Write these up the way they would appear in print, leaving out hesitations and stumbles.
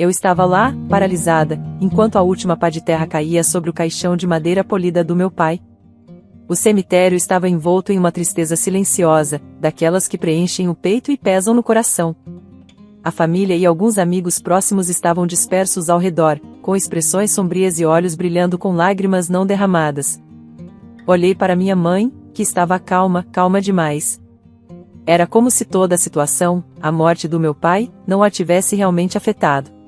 Eu estava lá, paralisada, enquanto a última pá de terra caía sobre o caixão de madeira polida do meu pai. O cemitério estava envolto em uma tristeza silenciosa, daquelas que preenchem o peito e pesam no coração. A família e alguns amigos próximos estavam dispersos ao redor, com expressões sombrias e olhos brilhando com lágrimas não derramadas. Olhei para minha mãe, que estava calma, calma demais. Era como se toda a situação, a morte do meu pai, não a tivesse realmente afetado.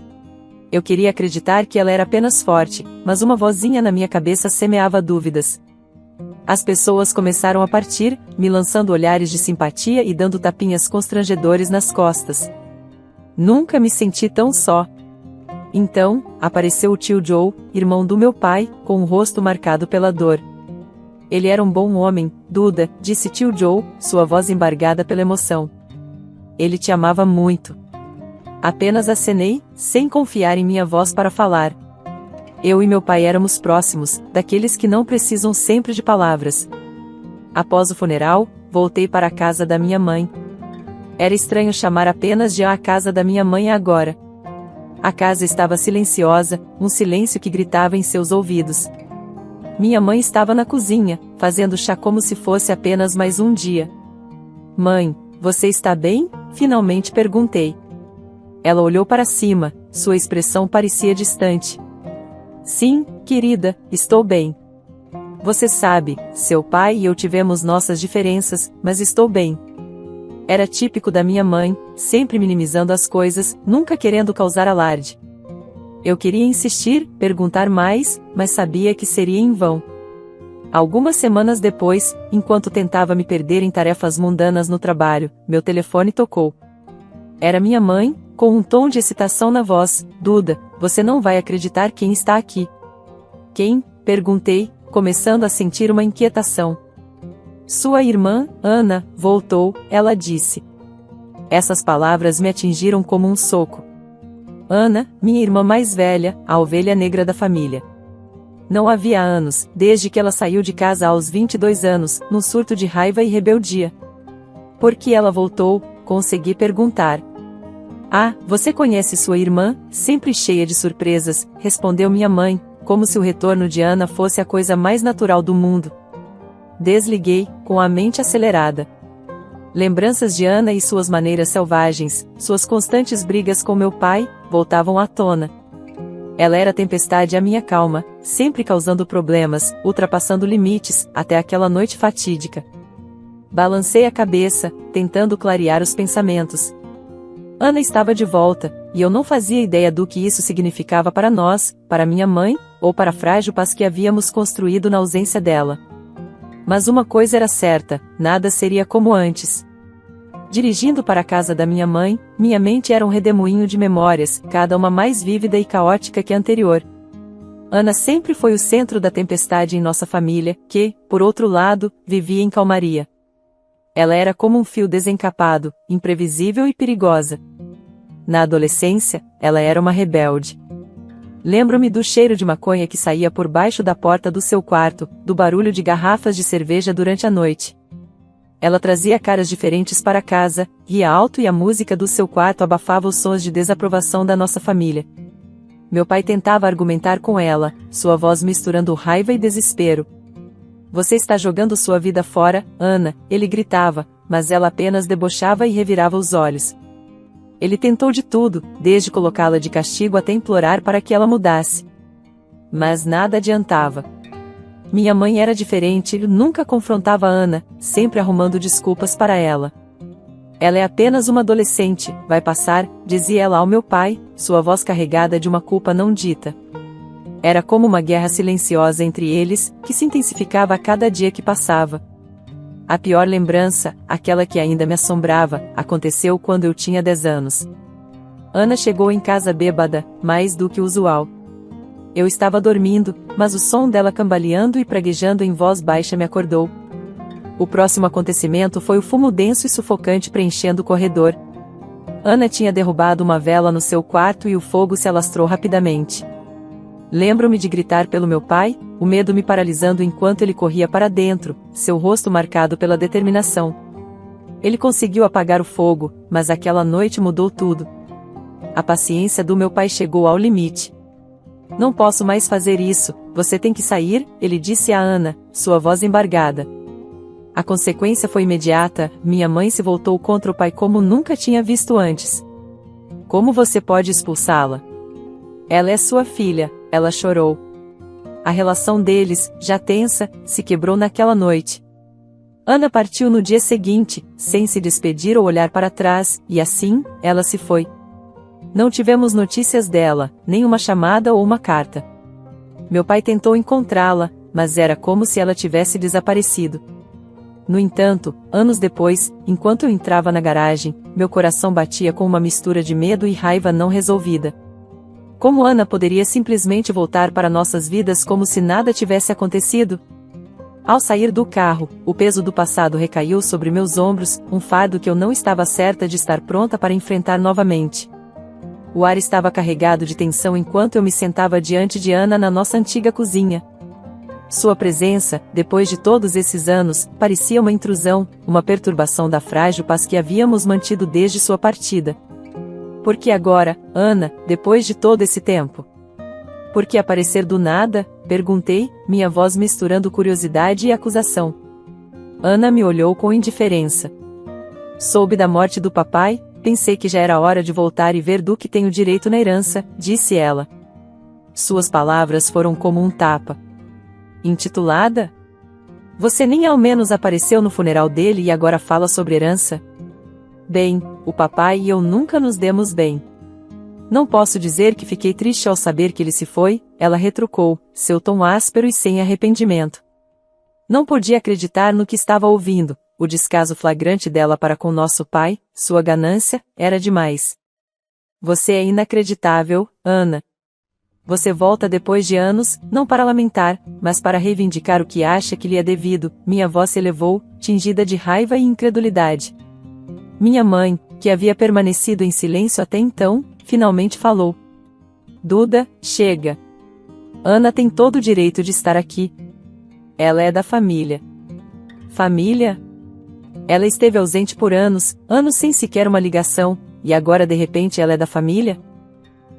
Eu queria acreditar que ela era apenas forte, mas uma vozinha na minha cabeça semeava dúvidas. As pessoas começaram a partir, me lançando olhares de simpatia e dando tapinhas constrangedores nas costas. Nunca me senti tão só. Então, apareceu o tio Joe, irmão do meu pai, com o rosto marcado pela dor. Ele era um bom homem, Duda, disse tio Joe, sua voz embargada pela emoção. Ele te amava muito. Apenas acenei, sem confiar em minha voz para falar. Eu e meu pai éramos próximos, daqueles que não precisam sempre de palavras. Após o funeral, voltei para a casa da minha mãe. Era estranho chamar apenas de a casa da minha mãe agora. A casa estava silenciosa, um silêncio que gritava em seus ouvidos. Minha mãe estava na cozinha, fazendo chá como se fosse apenas mais um dia. Mãe, você está bem? Finalmente perguntei. Ela olhou para cima, sua expressão parecia distante. Sim, querida, estou bem. Você sabe, seu pai e eu tivemos nossas diferenças, mas estou bem. Era típico da minha mãe, sempre minimizando as coisas, nunca querendo causar alarde. Eu queria insistir, perguntar mais, mas sabia que seria em vão. Algumas semanas depois, enquanto tentava me perder em tarefas mundanas no trabalho, meu telefone tocou. Era minha mãe, com um tom de excitação na voz. Duda, você não vai acreditar quem está aqui. Quem? Perguntei, começando a sentir uma inquietação. Sua irmã, Ana, voltou, ela disse. Essas palavras me atingiram como um soco. Ana, minha irmã mais velha, a ovelha negra da família. Não havia anos, desde que ela saiu de casa aos 22 anos, num surto de raiva e rebeldia. Por que ela voltou? Consegui perguntar. Ah, você conhece sua irmã? Sempre cheia de surpresas, respondeu minha mãe, como se o retorno de Ana fosse a coisa mais natural do mundo. Desliguei, com a mente acelerada. Lembranças de Ana e suas maneiras selvagens, suas constantes brigas com meu pai, voltavam à tona. Ela era a tempestade à minha calma, sempre causando problemas, ultrapassando limites, até aquela noite fatídica. Balancei a cabeça, tentando clarear os pensamentos. Ana estava de volta, e eu não fazia ideia do que isso significava para nós, para minha mãe, ou para a frágil paz que havíamos construído na ausência dela. Mas uma coisa era certa, nada seria como antes. Dirigindo para a casa da minha mãe, minha mente era um redemoinho de memórias, cada uma mais vívida e caótica que a anterior. Ana sempre foi o centro da tempestade em nossa família, que, por outro lado, vivia em calmaria. Ela era como um fio desencapado, imprevisível e perigosa. Na adolescência, ela era uma rebelde. Lembro-me do cheiro de maconha que saía por baixo da porta do seu quarto, do barulho de garrafas de cerveja durante a noite. Ela trazia caras diferentes para casa, ria alto e a música do seu quarto abafava os sons de desaprovação da nossa família. Meu pai tentava argumentar com ela, sua voz misturando raiva e desespero. Você está jogando sua vida fora, Ana, ele gritava, mas ela apenas debochava e revirava os olhos. Ele tentou de tudo, desde colocá-la de castigo até implorar para que ela mudasse. Mas nada adiantava. Minha mãe era diferente, nunca confrontava Ana, sempre arrumando desculpas para ela. Ela é apenas uma adolescente, vai passar, dizia ela ao meu pai, sua voz carregada de uma culpa não dita. Era como uma guerra silenciosa entre eles, que se intensificava a cada dia que passava. A pior lembrança, aquela que ainda me assombrava, aconteceu quando eu tinha 10 anos. Ana chegou em casa bêbada, mais do que o usual. Eu estava dormindo, mas o som dela cambaleando e praguejando em voz baixa me acordou. O próximo acontecimento foi o fumo denso e sufocante preenchendo o corredor. Ana tinha derrubado uma vela no seu quarto e o fogo se alastrou rapidamente. Lembro-me de gritar pelo meu pai, o medo me paralisando enquanto ele corria para dentro, seu rosto marcado pela determinação. Ele conseguiu apagar o fogo, mas aquela noite mudou tudo. A paciência do meu pai chegou ao limite. Não posso mais fazer isso, você tem que sair, ele disse a Ana, sua voz embargada. A consequência foi imediata, minha mãe se voltou contra o pai como nunca tinha visto antes. Como você pode expulsá-la? Ela é sua filha, ela chorou. A relação deles, já tensa, se quebrou naquela noite. Ana partiu no dia seguinte, sem se despedir ou olhar para trás, e assim, ela se foi. Não tivemos notícias dela, nem uma chamada ou uma carta. Meu pai tentou encontrá-la, mas era como se ela tivesse desaparecido. No entanto, anos depois, enquanto eu entrava na garagem, meu coração batia com uma mistura de medo e raiva não resolvida. Como Ana poderia simplesmente voltar para nossas vidas como se nada tivesse acontecido? Ao sair do carro, o peso do passado recaiu sobre meus ombros, um fardo que eu não estava certa de estar pronta para enfrentar novamente. O ar estava carregado de tensão enquanto eu me sentava diante de Ana na nossa antiga cozinha. Sua presença, depois de todos esses anos, parecia uma intrusão, uma perturbação da frágil paz que havíamos mantido desde sua partida. Por que agora, Ana, depois de todo esse tempo? Por que aparecer do nada? Perguntei, minha voz misturando curiosidade e acusação. Ana me olhou com indiferença. Soube da morte do papai, pensei que já era hora de voltar e ver do que tenho direito na herança, disse ela. Suas palavras foram como um tapa. Intitulada? Você nem ao menos apareceu no funeral dele e agora fala sobre herança? Bem, o papai e eu nunca nos demos bem. Não posso dizer que fiquei triste ao saber que ele se foi, ela retrucou, seu tom áspero e sem arrependimento. Não podia acreditar no que estava ouvindo, o descaso flagrante dela para com nosso pai, sua ganância, era demais. Você é inacreditável, Ana. Você volta depois de anos, não para lamentar, mas para reivindicar o que acha que lhe é devido, minha voz se elevou, tingida de raiva e incredulidade. Minha mãe, que havia permanecido em silêncio até então, finalmente falou. Duda, chega. Ana tem todo o direito de estar aqui. Ela é da família. Família? Ela esteve ausente por anos, anos sem sequer uma ligação, e agora de repente ela é da família?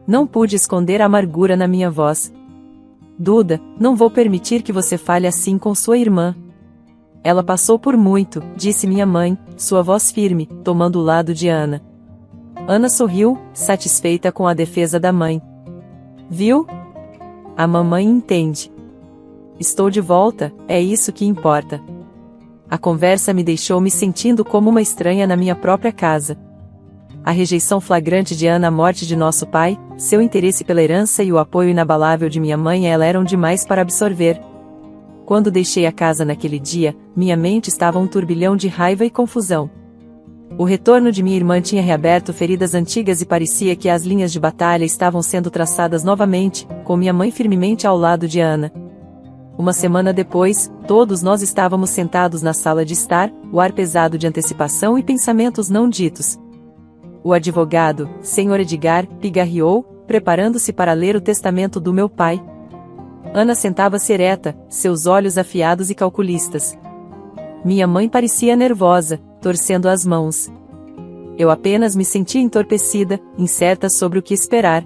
Não pude esconder a amargura na minha voz. Duda, não vou permitir que você fale assim com sua irmã. Ela passou por muito, disse minha mãe, sua voz firme, tomando o lado de Ana. Ana sorriu, satisfeita com a defesa da mãe. Viu? A mamãe entende. Estou de volta, é isso que importa. A conversa me deixou me sentindo como uma estranha na minha própria casa. A rejeição flagrante de Ana à morte de nosso pai, seu interesse pela herança e o apoio inabalável de minha mãe a ela eram demais para absorver. Quando deixei a casa naquele dia, minha mente estava um turbilhão de raiva e confusão. O retorno de minha irmã tinha reaberto feridas antigas e parecia que as linhas de batalha estavam sendo traçadas novamente, com minha mãe firmemente ao lado de Ana. Uma semana depois, todos nós estávamos sentados na sala de estar, o ar pesado de antecipação e pensamentos não ditos. O advogado, Sr. Edgar, pigarreou, preparando-se para ler o testamento do meu pai. Ana sentava-se ereta, seus olhos afiados e calculistas. Minha mãe parecia nervosa, torcendo as mãos. Eu apenas me sentia entorpecida, incerta sobre o que esperar.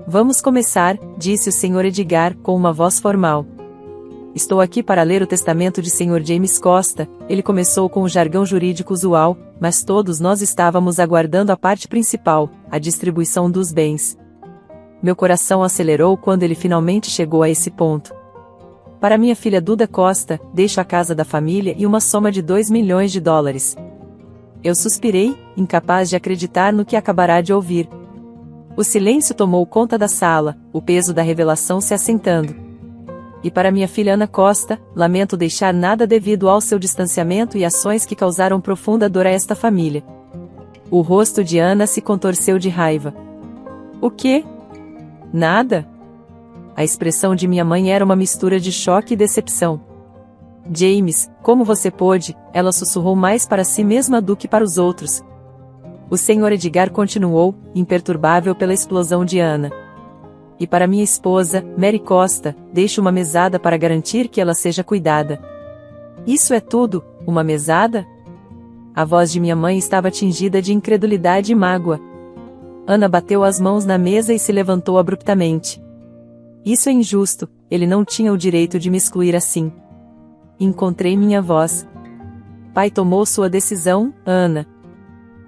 Vamos começar, disse o Sr. Edgar, com uma voz formal. Estou aqui para ler o testamento de Sr. James Costa, ele começou com o jargão jurídico usual, mas todos nós estávamos aguardando a parte principal, a distribuição dos bens. Meu coração acelerou quando ele finalmente chegou a esse ponto. Para minha filha Duda Costa, deixo a casa da família e uma soma de $2 milhões. Eu suspirei, incapaz de acreditar no que acabará de ouvir. O silêncio tomou conta da sala, o peso da revelação se assentando. E para minha filha Ana Costa, lamento deixar nada devido ao seu distanciamento e ações que causaram profunda dor a esta família. O rosto de Ana se contorceu de raiva. O quê? Nada? A expressão de minha mãe era uma mistura de choque e decepção. James, como você pôde? Ela sussurrou mais para si mesma do que para os outros. O Sr. Edgar continuou, imperturbável pela explosão de Ana. E para minha esposa, Mary Costa, deixo uma mesada para garantir que ela seja cuidada. Isso é tudo, uma mesada? A voz de minha mãe estava tingida de incredulidade e mágoa. Ana bateu as mãos na mesa e se levantou abruptamente. Isso é injusto, ele não tinha o direito de me excluir assim. Encontrei minha voz. Pai tomou sua decisão, Ana.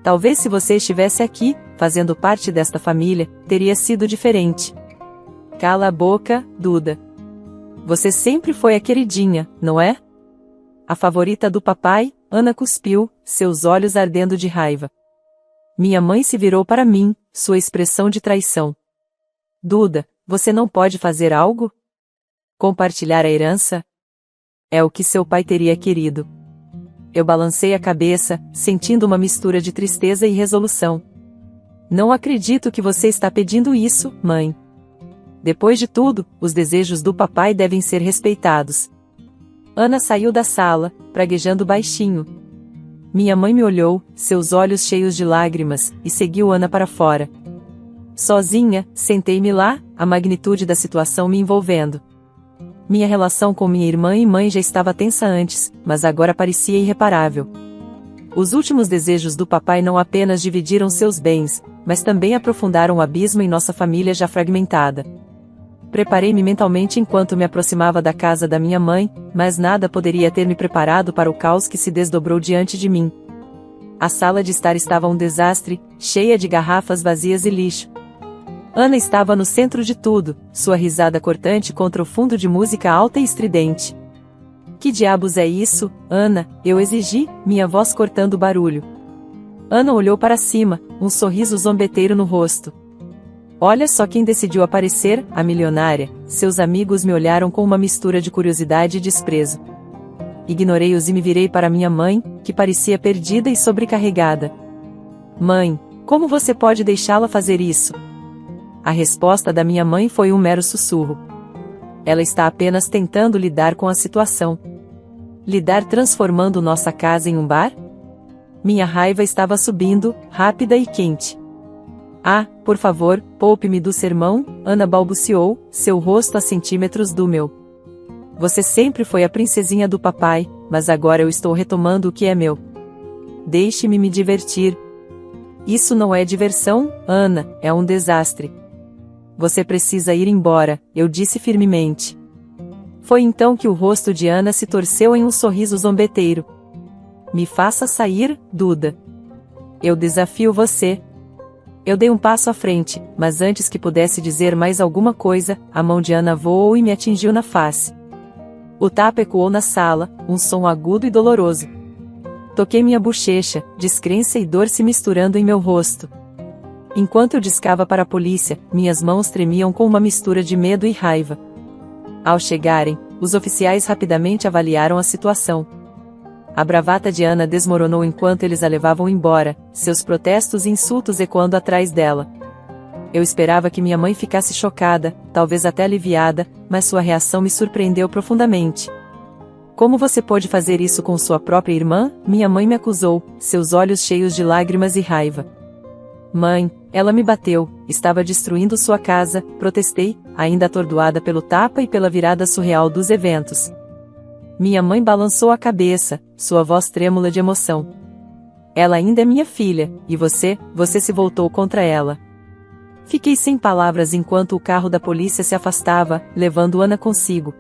Talvez se você estivesse aqui, fazendo parte desta família, teria sido diferente. Cala a boca, Duda. Você sempre foi a queridinha, não é? A favorita do papai, Ana cuspiu, seus olhos ardendo de raiva. Minha mãe se virou para mim, sua expressão de traição. Duda, você não pode fazer algo? Compartilhar a herança? É o que seu pai teria querido. Eu balancei a cabeça, sentindo uma mistura de tristeza e resolução. Não acredito que você está pedindo isso, mãe. Depois de tudo, os desejos do papai devem ser respeitados. Ana saiu da sala, praguejando baixinho. Minha mãe me olhou, seus olhos cheios de lágrimas, e seguiu Ana para fora. Sozinha, sentei-me lá, a magnitude da situação me envolvendo. Minha relação com minha irmã e mãe já estava tensa antes, mas agora parecia irreparável. Os últimos desejos do papai não apenas dividiram seus bens, mas também aprofundaram o abismo em nossa família já fragmentada. Preparei-me mentalmente enquanto me aproximava da casa da minha mãe, mas nada poderia ter me preparado para o caos que se desdobrou diante de mim. A sala de estar estava um desastre, cheia de garrafas vazias e lixo. Ana estava no centro de tudo, sua risada cortante contra o fundo de música alta e estridente. Que diabos é isso, Ana? Eu exigi, minha voz cortando o barulho. Ana olhou para cima, um sorriso zombeteiro no rosto. Olha só quem decidiu aparecer, a milionária. Seus amigos me olharam com uma mistura de curiosidade e desprezo. Ignorei-os e me virei para minha mãe, que parecia perdida e sobrecarregada. Mãe, como você pode deixá-la fazer isso? A resposta da minha mãe foi um mero sussurro. Ela está apenas tentando lidar com a situação. Lidar transformando nossa casa em um bar? Minha raiva estava subindo, rápida e quente. Ah, por favor, poupe-me do sermão, Ana balbuciou, seu rosto a centímetros do meu. Você sempre foi a princesinha do papai, mas agora eu estou retomando o que é meu. Deixe-me me divertir. Isso não é diversão, Ana, é um desastre. Você precisa ir embora, eu disse firmemente. Foi então que o rosto de Ana se torceu em um sorriso zombeteiro. Me faça sair, Duda. Eu desafio você. Eu dei um passo à frente, mas antes que pudesse dizer mais alguma coisa, a mão de Ana voou e me atingiu na face. O tapa ecoou na sala, um som agudo e doloroso. Toquei minha bochecha, descrença e dor se misturando em meu rosto. Enquanto eu discava para a polícia, minhas mãos tremiam com uma mistura de medo e raiva. Ao chegarem, os oficiais rapidamente avaliaram a situação. A bravata de Ana desmoronou enquanto eles a levavam embora, seus protestos e insultos ecoando atrás dela. Eu esperava que minha mãe ficasse chocada, talvez até aliviada, mas sua reação me surpreendeu profundamente. Como você pôde fazer isso com sua própria irmã? Minha mãe me acusou, seus olhos cheios de lágrimas e raiva. Mãe, ela me bateu, estava destruindo sua casa, protestei, ainda atordoada pelo tapa e pela virada surreal dos eventos. Minha mãe balançou a cabeça, sua voz trêmula de emoção. Ela ainda é minha filha, e você se voltou contra ela. Fiquei sem palavras enquanto o carro da polícia se afastava, levando Ana consigo.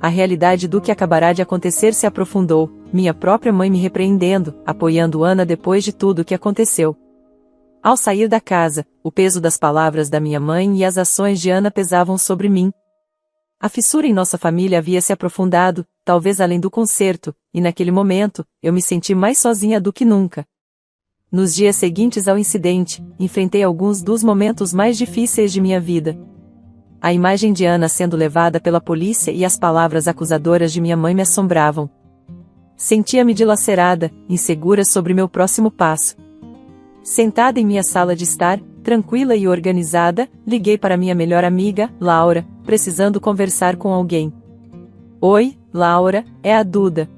A realidade do que acabará de acontecer se aprofundou, minha própria mãe me repreendendo, apoiando Ana depois de tudo o que aconteceu. Ao sair da casa, o peso das palavras da minha mãe e as ações de Ana pesavam sobre mim. A fissura em nossa família havia se aprofundado, talvez além do conserto, e naquele momento, eu me senti mais sozinha do que nunca. Nos dias seguintes ao incidente, enfrentei alguns dos momentos mais difíceis de minha vida. A imagem de Ana sendo levada pela polícia e as palavras acusadoras de minha mãe me assombravam. Sentia-me dilacerada, insegura sobre meu próximo passo. Sentada em minha sala de estar, tranquila e organizada, liguei para minha melhor amiga, Laura, precisando conversar com alguém. Oi, Laura, é a Duda.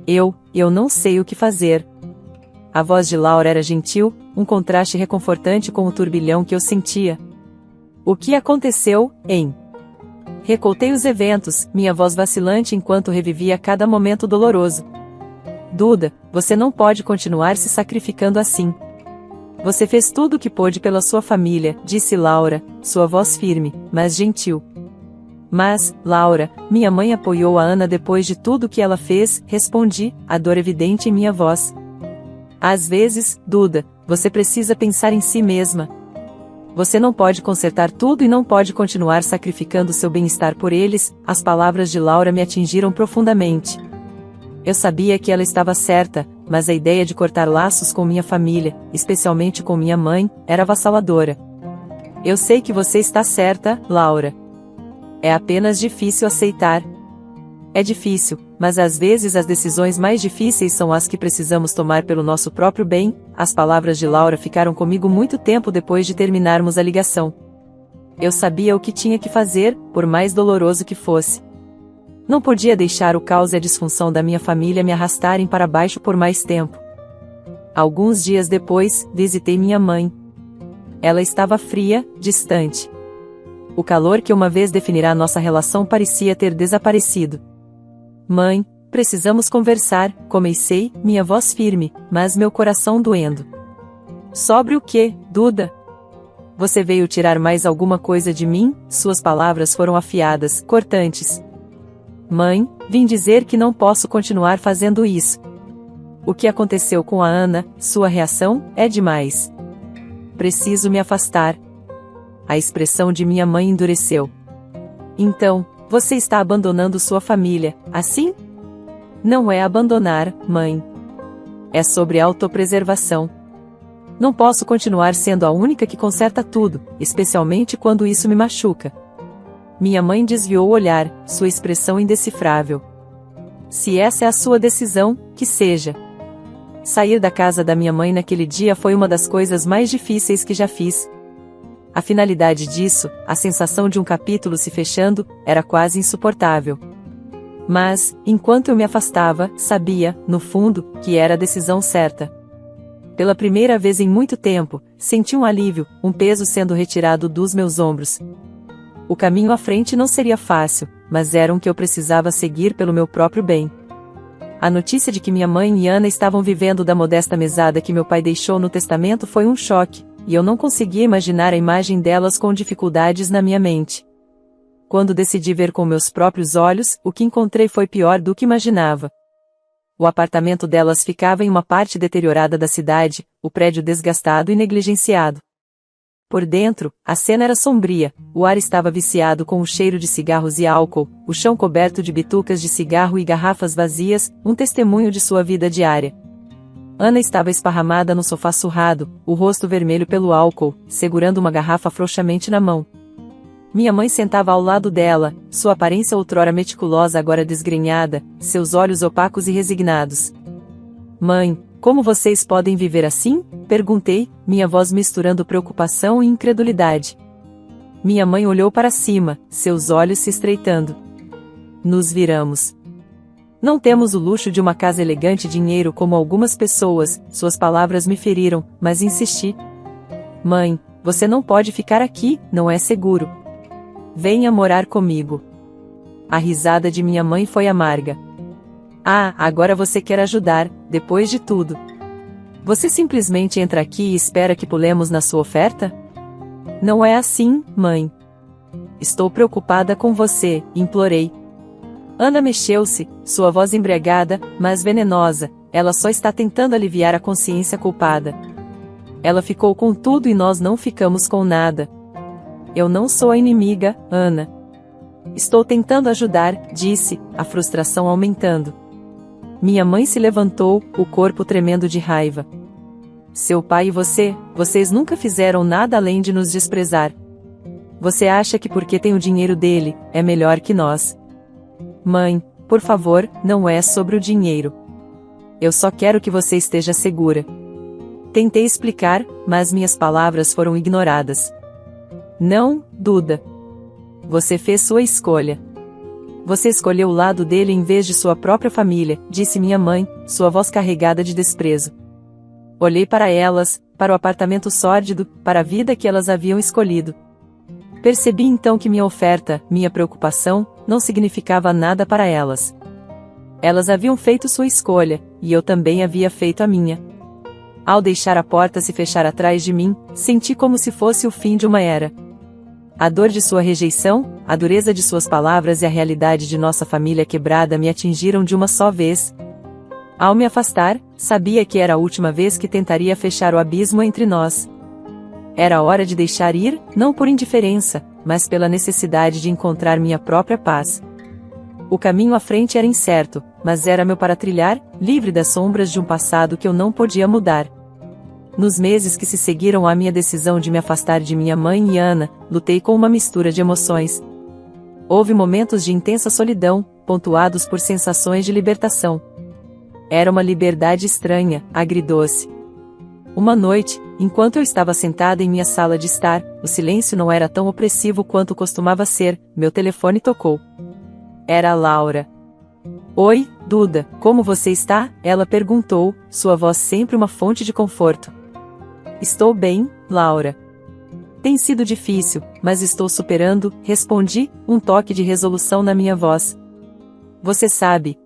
Eu não sei o que fazer. A voz de Laura era gentil, um contraste reconfortante com o turbilhão que eu sentia. O que aconteceu, hein? Recoltei os eventos, minha voz vacilante enquanto revivia cada momento doloroso. Duda, você não pode continuar se sacrificando assim. Você fez tudo o que pôde pela sua família, disse Laura, sua voz firme, mas gentil. Mas, Laura, minha mãe apoiou a Ana depois de tudo o que ela fez, respondi, a dor evidente em minha voz. Às vezes, Duda, você precisa pensar em si mesma. Você não pode consertar tudo e não pode continuar sacrificando seu bem-estar por eles. As palavras de Laura me atingiram profundamente. Eu sabia que ela estava certa, mas a ideia de cortar laços com minha família, especialmente com minha mãe, era avassaladora. Eu sei que você está certa, Laura. É apenas difícil aceitar. É difícil, mas às vezes as decisões mais difíceis são as que precisamos tomar pelo nosso próprio bem. As palavras de Laura ficaram comigo muito tempo depois de terminarmos a ligação. Eu sabia o que tinha que fazer, por mais doloroso que fosse. Não podia deixar o caos e a disfunção da minha família me arrastarem para baixo por mais tempo. Alguns dias depois, visitei minha mãe. Ela estava fria, distante. O calor que uma vez definirá nossa relação parecia ter desaparecido. Mãe, precisamos conversar, comecei, minha voz firme, mas meu coração doendo. Sobre o quê, Duda? Você veio tirar mais alguma coisa de mim? Suas palavras foram afiadas, cortantes. Mãe, vim dizer que não posso continuar fazendo isso. O que aconteceu com a Ana, sua reação, é demais. Preciso me afastar. A expressão de minha mãe endureceu. Então, você está abandonando sua família, assim? Não é abandonar, mãe. É sobre autopreservação. Não posso continuar sendo a única que conserta tudo, especialmente quando isso me machuca. Minha mãe desviou o olhar, sua expressão indecifrável. Se essa é a sua decisão, que seja. Sair da casa da minha mãe naquele dia foi uma das coisas mais difíceis que já fiz. A finalidade disso, a sensação de um capítulo se fechando, era quase insuportável. Mas, enquanto eu me afastava, sabia, no fundo, que era a decisão certa. Pela primeira vez em muito tempo, senti um alívio, um peso sendo retirado dos meus ombros. O caminho à frente não seria fácil, mas era um que eu precisava seguir pelo meu próprio bem. A notícia de que minha mãe e Ana estavam vivendo da modesta mesada que meu pai deixou no testamento foi um choque, e eu não conseguia imaginar a imagem delas com dificuldades na minha mente. Quando decidi ver com meus próprios olhos, o que encontrei foi pior do que imaginava. O apartamento delas ficava em uma parte deteriorada da cidade, o prédio desgastado e negligenciado. Por dentro, a cena era sombria, o ar estava viciado com o cheiro de cigarros e álcool, o chão coberto de bitucas de cigarro e garrafas vazias, um testemunho de sua vida diária. Ana estava esparramada no sofá surrado, o rosto vermelho pelo álcool, segurando uma garrafa frouxamente na mão. Minha mãe sentava ao lado dela, sua aparência outrora meticulosa agora desgrenhada, seus olhos opacos e resignados. Mãe, como vocês podem viver assim? Perguntei, minha voz misturando preocupação e incredulidade. Minha mãe olhou para cima, seus olhos se estreitando. Nos viramos. Não temos o luxo de uma casa elegante e dinheiro como algumas pessoas, suas palavras me feriram, mas insisti. Mãe, você não pode ficar aqui, não é seguro. Venha morar comigo. A risada de minha mãe foi amarga. Ah, agora você quer ajudar, depois de tudo. Você simplesmente entra aqui e espera que pulemos na sua oferta? Não é assim, mãe. Estou preocupada com você, implorei. Ana mexeu-se, sua voz embriagada, mas venenosa, ela só está tentando aliviar a consciência culpada. Ela ficou com tudo e nós não ficamos com nada. Eu não sou a inimiga, Ana. Estou tentando ajudar, disse, a frustração aumentando. Minha mãe se levantou, o corpo tremendo de raiva. Seu pai e você, vocês nunca fizeram nada além de nos desprezar. Você acha que porque tem o dinheiro dele, é melhor que nós. Mãe, por favor, não é sobre o dinheiro. Eu só quero que você esteja segura. Tentei explicar, mas minhas palavras foram ignoradas. Não, Duda. Você fez sua escolha. Você escolheu o lado dele em vez de sua própria família, disse minha mãe, sua voz carregada de desprezo. Olhei para elas, para o apartamento sórdido, para a vida que elas haviam escolhido. Percebi então que minha oferta, minha preocupação, não significava nada para elas. Elas haviam feito sua escolha, e eu também havia feito a minha. Ao deixar a porta se fechar atrás de mim, senti como se fosse o fim de uma era. A dor de sua rejeição, a dureza de suas palavras e a realidade de nossa família quebrada me atingiram de uma só vez. Ao me afastar, sabia que era a última vez que tentaria fechar o abismo entre nós. Era hora de deixar ir, não por indiferença, mas pela necessidade de encontrar minha própria paz. O caminho à frente era incerto, mas era meu para trilhar, livre das sombras de um passado que eu não podia mudar. Nos meses que se seguiram à minha decisão de me afastar de minha mãe e Ana, lutei com uma mistura de emoções. Houve momentos de intensa solidão, pontuados por sensações de libertação. Era uma liberdade estranha, agridoce. Uma noite, enquanto eu estava sentada em minha sala de estar, o silêncio não era tão opressivo quanto costumava ser, meu telefone tocou. Era a Laura. Oi, Duda, como você está? Ela perguntou, sua voz sempre uma fonte de conforto. Estou bem, Laura. Tem sido difícil, mas estou superando, respondi, um toque de resolução na minha voz. Você sabe,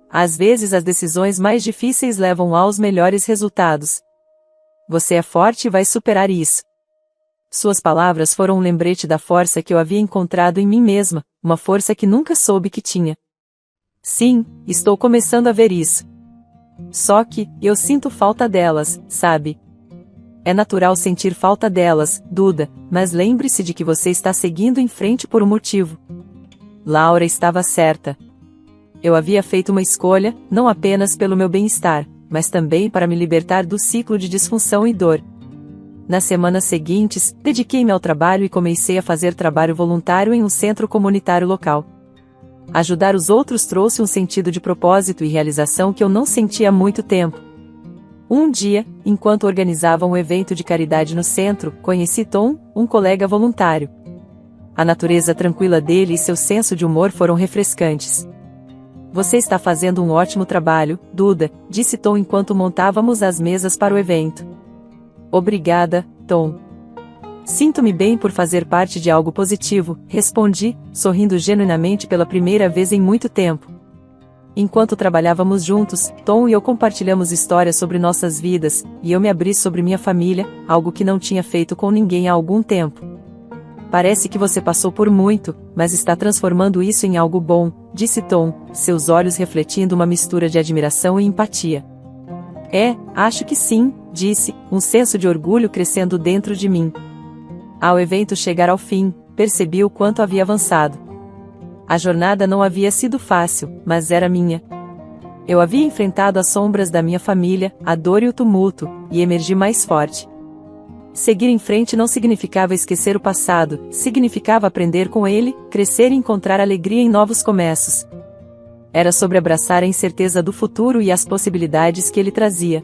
às vezes as decisões mais difíceis levam aos melhores resultados. Você é forte e vai superar isso. Suas palavras foram um lembrete da força que eu havia encontrado em mim mesma, uma força que nunca soube que tinha. Sim, estou começando a ver isso. Só que, eu sinto falta delas, sabe? É natural sentir falta delas, Duda, mas lembre-se de que você está seguindo em frente por um motivo. Laura estava certa. Eu havia feito uma escolha, não apenas pelo meu bem-estar, mas também para me libertar do ciclo de disfunção e dor. Nas semanas seguintes, dediquei-me ao trabalho e comecei a fazer trabalho voluntário em um centro comunitário local. Ajudar os outros trouxe um sentido de propósito e realização que eu não sentia há muito tempo. Um dia, enquanto organizava um evento de caridade no centro, conheci Tom, um colega voluntário. A natureza tranquila dele e seu senso de humor foram refrescantes. Você está fazendo um ótimo trabalho, Duda, disse Tom enquanto montávamos as mesas para o evento. Obrigada, Tom. Sinto-me bem por fazer parte de algo positivo, respondi, sorrindo genuinamente pela primeira vez em muito tempo. Enquanto trabalhávamos juntos, Tom e eu compartilhamos histórias sobre nossas vidas, e eu me abri sobre minha família, algo que não tinha feito com ninguém há algum tempo. Parece que você passou por muito, mas está transformando isso em algo bom, disse Tom, seus olhos refletindo uma mistura de admiração e empatia. Acho que sim, disse, um senso de orgulho crescendo dentro de mim. Ao evento chegar ao fim, percebi o quanto havia avançado. A jornada não havia sido fácil, mas era minha. Eu havia enfrentado as sombras da minha família, a dor e o tumulto, e emergi mais forte. Seguir em frente não significava esquecer o passado, significava aprender com ele, crescer e encontrar alegria em novos começos. Era sobre abraçar a incerteza do futuro e as possibilidades que ele trazia.